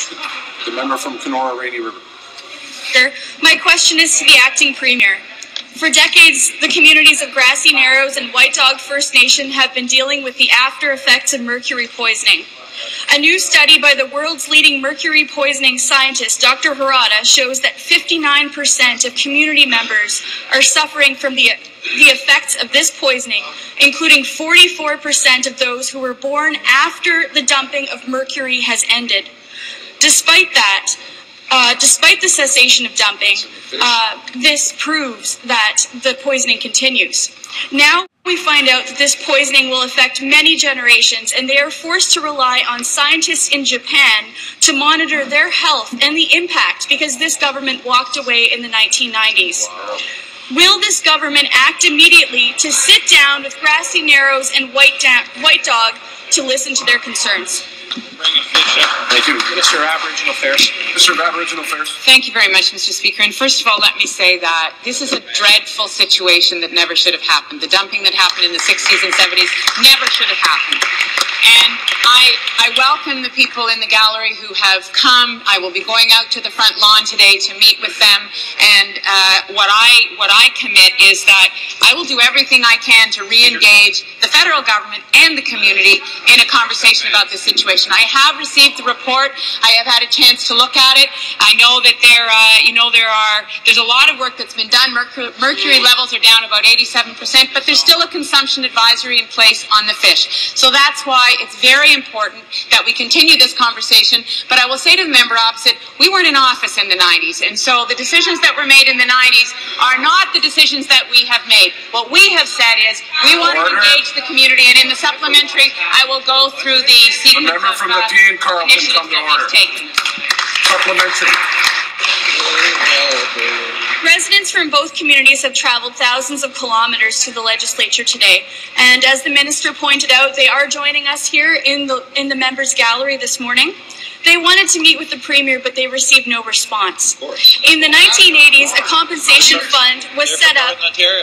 question. The member from Kenora-Rainy River. My question is to the acting premier. For decades, the communities of Grassy, Narrows, and White Dog First Nation have been dealing with the after effects of mercury poisoning. A new study by the world's leading mercury poisoning scientist, Dr. Harada, shows that 59% of community members are suffering from the effects of this poisoning, including 44% of those who were born after the dumping of mercury has ended. Despite that, despite the cessation of dumping, this proves that the poisoning continues. Now we find out that this poisoning will affect many generations, and they are forced to rely on scientists in Japan to monitor their health and the impact because this government walked away in the 1990s. Will this government act immediately to sit down with Grassy, Narrows, and White Dog to listen to their concerns? Thank you. Minister of Aboriginal Affairs. Minister of Aboriginal Affairs. Thank you very much, Mr. Speaker. And first of all, let me say that this is a dreadful situation that never should have happened. The dumping that happened in the 60s and 70s never should have happened. And I welcome the people in the gallery who have come. I will be going out to the front lawn today to meet with them. And what I commit is that I will do everything I can to re-engage the federal government and the community in a conversation about this situation. I have received the report. I have had a chance to look at it. I know that there's a lot of work that's been done. Mercury levels are down about 87%, but there's still a consumption advisory in place on the fish. So that's why it's very important that we continue this conversation. But I will say to the member opposite, we weren't in office in the 90s, and so the decisions that were made in the 90s are not the decisions that we have made. What we have said is we want to engage the community, and in the supplementary, I will go through the sequence of from the T and Carlton come to order. Supplementary. Residents from both communities have traveled thousands of kilometers to the legislature today, and as the minister pointed out, they are joining us here in the members' gallery this morning. They wanted to meet with the Premier, but they received no response. In the 1980s, a compensation fund was set up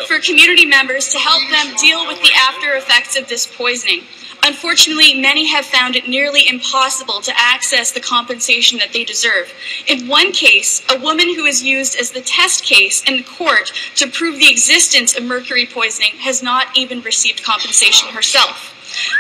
for community members to help them deal with the after effects of this poisoning. Unfortunately, many have found it nearly impossible to access the compensation that they deserve. In one case, a woman who was used as the test case in court to prove the existence of mercury poisoning has not even received compensation herself.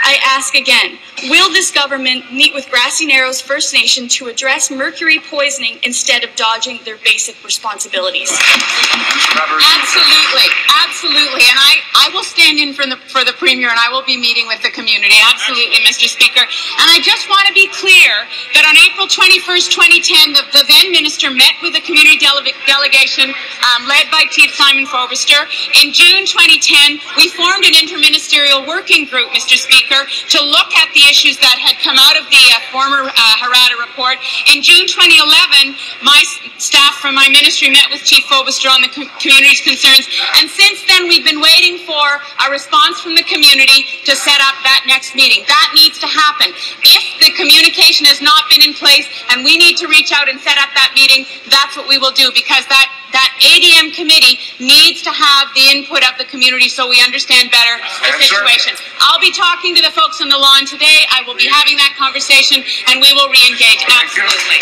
I ask again, will this government meet with Grassy Narrows First Nation to address mercury poisoning instead of dodging their basic responsibilities? Absolutely, absolutely. And I will stand in for the Premier, and I will be meeting with the community. Absolutely, Mr. Speaker. And I just want to be clear that on April 21st, 2010, the then minister met with the community delegation led by Chief Simon Forrester. In June 2010, we formed an interministerial working group, Mr. Speaker, to look at the issues that had come out of the former Harada report. In June 2011, my staff from my ministry met with Chief Forrester on the community's concerns, and since then we've been waiting for a response from the community to set up that next meeting. That needs to happen. If the communication has not been in place and we need to reach out and set up that meeting, that's what we will do, because that ADM committee needs to have the input of the community so we understand better the situation. I'll be talking to the folks on the lawn today. I will be having that conversation, and we will re-engage. Absolutely.